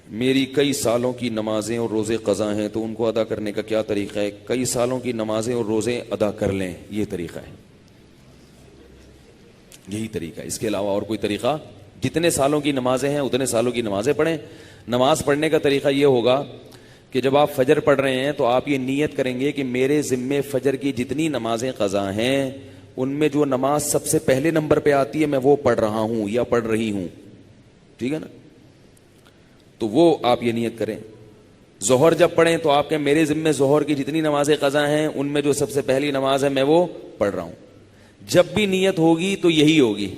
میری کئی سالوں کی نمازیں اور روزے قضا ہیں تو ان کو ادا کرنے کا کیا طریقہ ہے؟ کئی سالوں کی نمازیں اور روزے ادا کر لیں، یہ طریقہ ہے، یہی طریقہ ہے، اس کے علاوہ اور کوئی طریقہ؟ جتنے سالوں کی نمازیں ہیں اتنے سالوں کی نمازیں پڑھیں۔ نماز پڑھنے کا طریقہ یہ ہوگا کہ جب آپ فجر پڑھ رہے ہیں تو آپ یہ نیت کریں گے کہ میرے ذمے فجر کی جتنی نمازیں قضا ہیں ان میں جو نماز سب سے پہلے نمبر پہ آتی ہے میں وہ پڑھ رہا ہوں یا پڑھ رہی ہوں، ٹھیک ہے نا؟ تو وہ آپ یہ نیت کریں۔ ظہر جب پڑھیں تو آپ کہ میرے ذمے ظہر کی جتنی نمازیں قضا ہیں ان میں جو سب سے پہلی نماز ہے میں وہ پڑھ رہا ہوں۔ جب بھی نیت ہوگی تو یہی ہوگی۔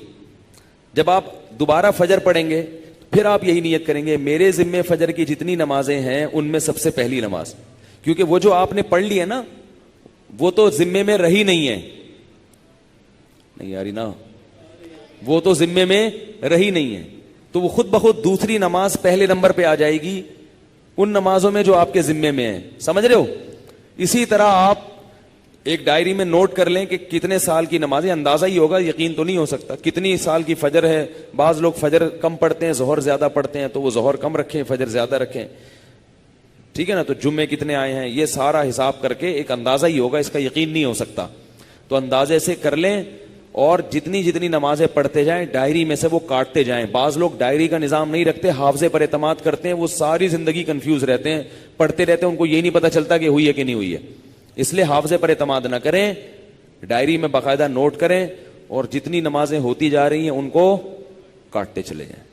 جب آپ دوبارہ فجر پڑھیں گے پھر آپ یہی نیت کریں گے میرے ذمے فجر کی جتنی نمازیں ہیں ان میں سب سے پہلی نماز، کیونکہ وہ جو آپ نے پڑھ لی ہے نا وہ تو ذمے میں رہی نہیں ہے، نہیں یاری نا، وہ تو ذمے میں رہی نہیں ہے، تو وہ خود بخود دوسری نماز پہلے نمبر پہ آ جائے گی ان نمازوں میں جو آپ کے ذمے میں ہیں، سمجھ رہے ہو؟ اسی طرح آپ ایک ڈائری میں نوٹ کر لیں کہ کتنے سال کی نمازیں، اندازہ ہی ہوگا، یقین تو نہیں ہو سکتا، کتنی سال کی فجر ہے۔ بعض لوگ فجر کم پڑھتے ہیں ظہر زیادہ پڑھتے ہیں تو وہ ظہر کم رکھیں فجر زیادہ رکھیں، ٹھیک ہے نا؟ تو جمعے کتنے آئے ہیں یہ سارا حساب کر کے ایک اندازہ ہی ہوگا، اس کا یقین نہیں ہو سکتا، تو اندازے سے کر لیں اور جتنی جتنی نمازیں پڑھتے جائیں ڈائری میں سے وہ کاٹتے جائیں۔ بعض لوگ ڈائری کا نظام نہیں رکھتے، حافظے پر اعتماد کرتے ہیں، وہ ساری زندگی کنفیوز رہتے ہیں، پڑھتے رہتے ہیں، ان کو یہ نہیں پتا چلتا کہ ہوئی ہے کہ نہیں ہوئی ہے۔ اس لیے حافظے پر اعتماد نہ کریں، ڈائری میں باقاعدہ نوٹ کریں اور جتنی نمازیں ہوتی جا رہی ہیں ان کو کاٹتے چلے جائیں،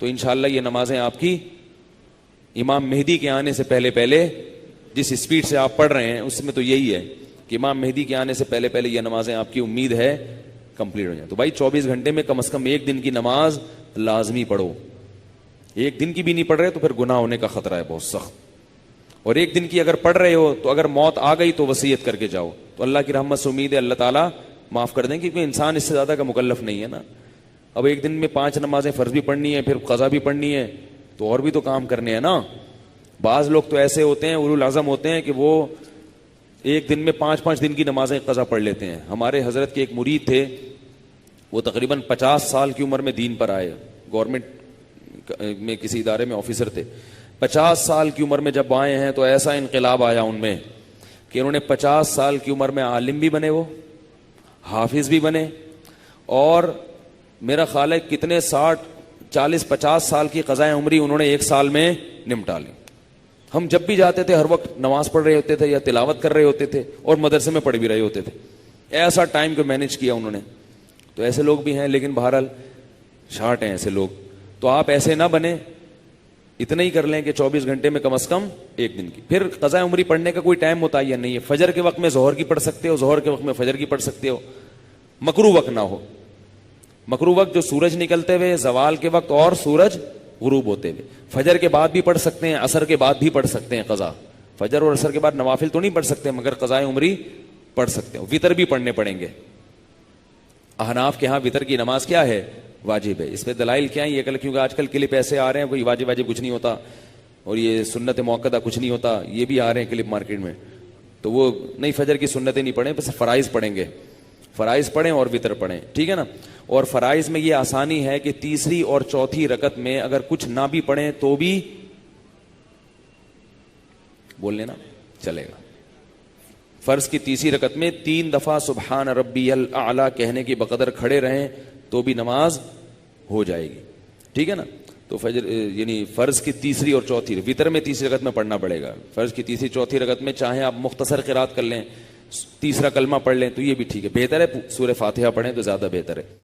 تو انشاءاللہ یہ نمازیں آپ کی امام مہدی کے آنے سے پہلے پہلے، جس اسپیڈ سے آپ پڑھ رہے ہیں اس میں تو یہی ہے کہ امام مہدی کے آنے سے پہلے پہلے یہ نمازیں آپ کی امید ہے کمپلیٹ ہو جائیں۔ تو بھائی 24 گھنٹے میں کم از کم ایک دن کی نماز لازمی پڑھو، ایک دن کی بھی نہیں پڑھ رہے تو پھر گناہ ہونے کا خطرہ ہے بہت سخت، اور ایک دن کی اگر پڑھ رہے ہو تو اگر موت آ گئی تو وصیت کر کے جاؤ، تو اللہ کی رحمت سے امید ہے اللہ تعالیٰ معاف کر دیں، کیونکہ انسان اس سے زیادہ کا مکلف نہیں ہے نا۔ اب ایک دن میں 5 نمازیں فرض بھی پڑھنی ہے پھر قضا بھی پڑھنی ہے تو اور بھی تو کام کرنے ہیں نا۔ بعض لوگ تو ایسے ہوتے ہیں اولو العزم ہوتے ہیں کہ وہ ایک دن میں 5 دن کی نمازیں قضا پڑھ لیتے ہیں۔ ہمارے حضرت کے ایک مرید تھے، وہ تقریباً 50 سال کی عمر میں دین پر آئے، گورنمنٹ میں کسی ادارے میں آفیسر تھے۔ 50 سال کی عمر میں جب آئے ہیں تو ایسا انقلاب آیا ان میں کہ انہوں نے 50 سال کی عمر میں عالم بھی بنے، وہ حافظ بھی بنے، اور میرا خیال ہے کتنے 40-50 سال کی قضائے عمری انہوں نے ایک سال میں نمٹا لی۔ ہم جب بھی جاتے تھے ہر وقت نماز پڑھ رہے ہوتے تھے یا تلاوت کر رہے ہوتے تھے اور مدرسے میں پڑھ بھی رہے ہوتے تھے، ایسا ٹائم کو مینج کیا انہوں نے۔ تو ایسے لوگ بھی ہیں لیکن بہرحال شارٹ ہیں ایسے لوگ، تو آپ ایسے نہ بنیں، اتنا ہی کر لیں کہ 24 گھنٹے میں کم از کم ایک دن کی۔ پھر قضاء عمری پڑھنے کا کوئی ٹائم متعین نہیں ہے، فجر کے وقت میں ظہر کی پڑھ سکتے ہو، ظہر کے وقت میں فجر کی پڑھ سکتے ہو، مکروہ وقت نہ ہو۔ مکروہ وقت جو سورج نکلتے ہوئے، زوال کے وقت اور سورج غروب ہوتے ہوئے۔ فجر کے بعد بھی پڑھ سکتے ہیں، عصر کے بعد بھی پڑھ سکتے ہیں قضا، فجر اور عصر کے بعد نوافل تو نہیں پڑھ سکتے مگر قضاء عمری پڑھ سکتے ہو۔ وطر بھی پڑھنے پڑیں گے، احناف کے ہاں وطر کی نماز کیا ہے؟ واجب ہے۔ اس پہ دلائل کیا ہے یہ کیونکہ آج کل کلپ ایسے آ رہے ہیں کوئی واجب کچھ نہیں ہوتا اور یہ سنت موقدہ کچھ نہیں ہوتا، یہ بھی آ رہے ہیں کلپ مارکیٹ میں، تو وہ نہیں، فجر کی سنتیں نہیں پڑھیں، بس فرائض پڑھیں گے، فرائض پڑھیں اور وطر پڑھیں، ٹھیک ہے نا؟ اور فرائض میں یہ آسانی ہے کہ تیسری اور چوتھی رکعت میں اگر کچھ نہ بھی پڑھیں تو بھی بول لینا چلے گا۔ فرض کی تیسری رکعت میں 3 دفعہ سبحان ربی الاعلی کہنے کی بقدر کھڑے رہیں تو بھی نماز ہو جائے گی، ٹھیک ہے نا؟ تو فجر یعنی فرض کی تیسری اور چوتھی، وطر میں تیسری رکعت میں پڑھنا پڑے گا، فرض کی تیسری چوتھی رکعت میں چاہے آپ مختصر قرات کر لیں، تیسرا کلمہ پڑھ لیں تو یہ بھی ٹھیک ہے، بہتر ہے سورہ فاتحہ پڑھیں تو زیادہ بہتر ہے۔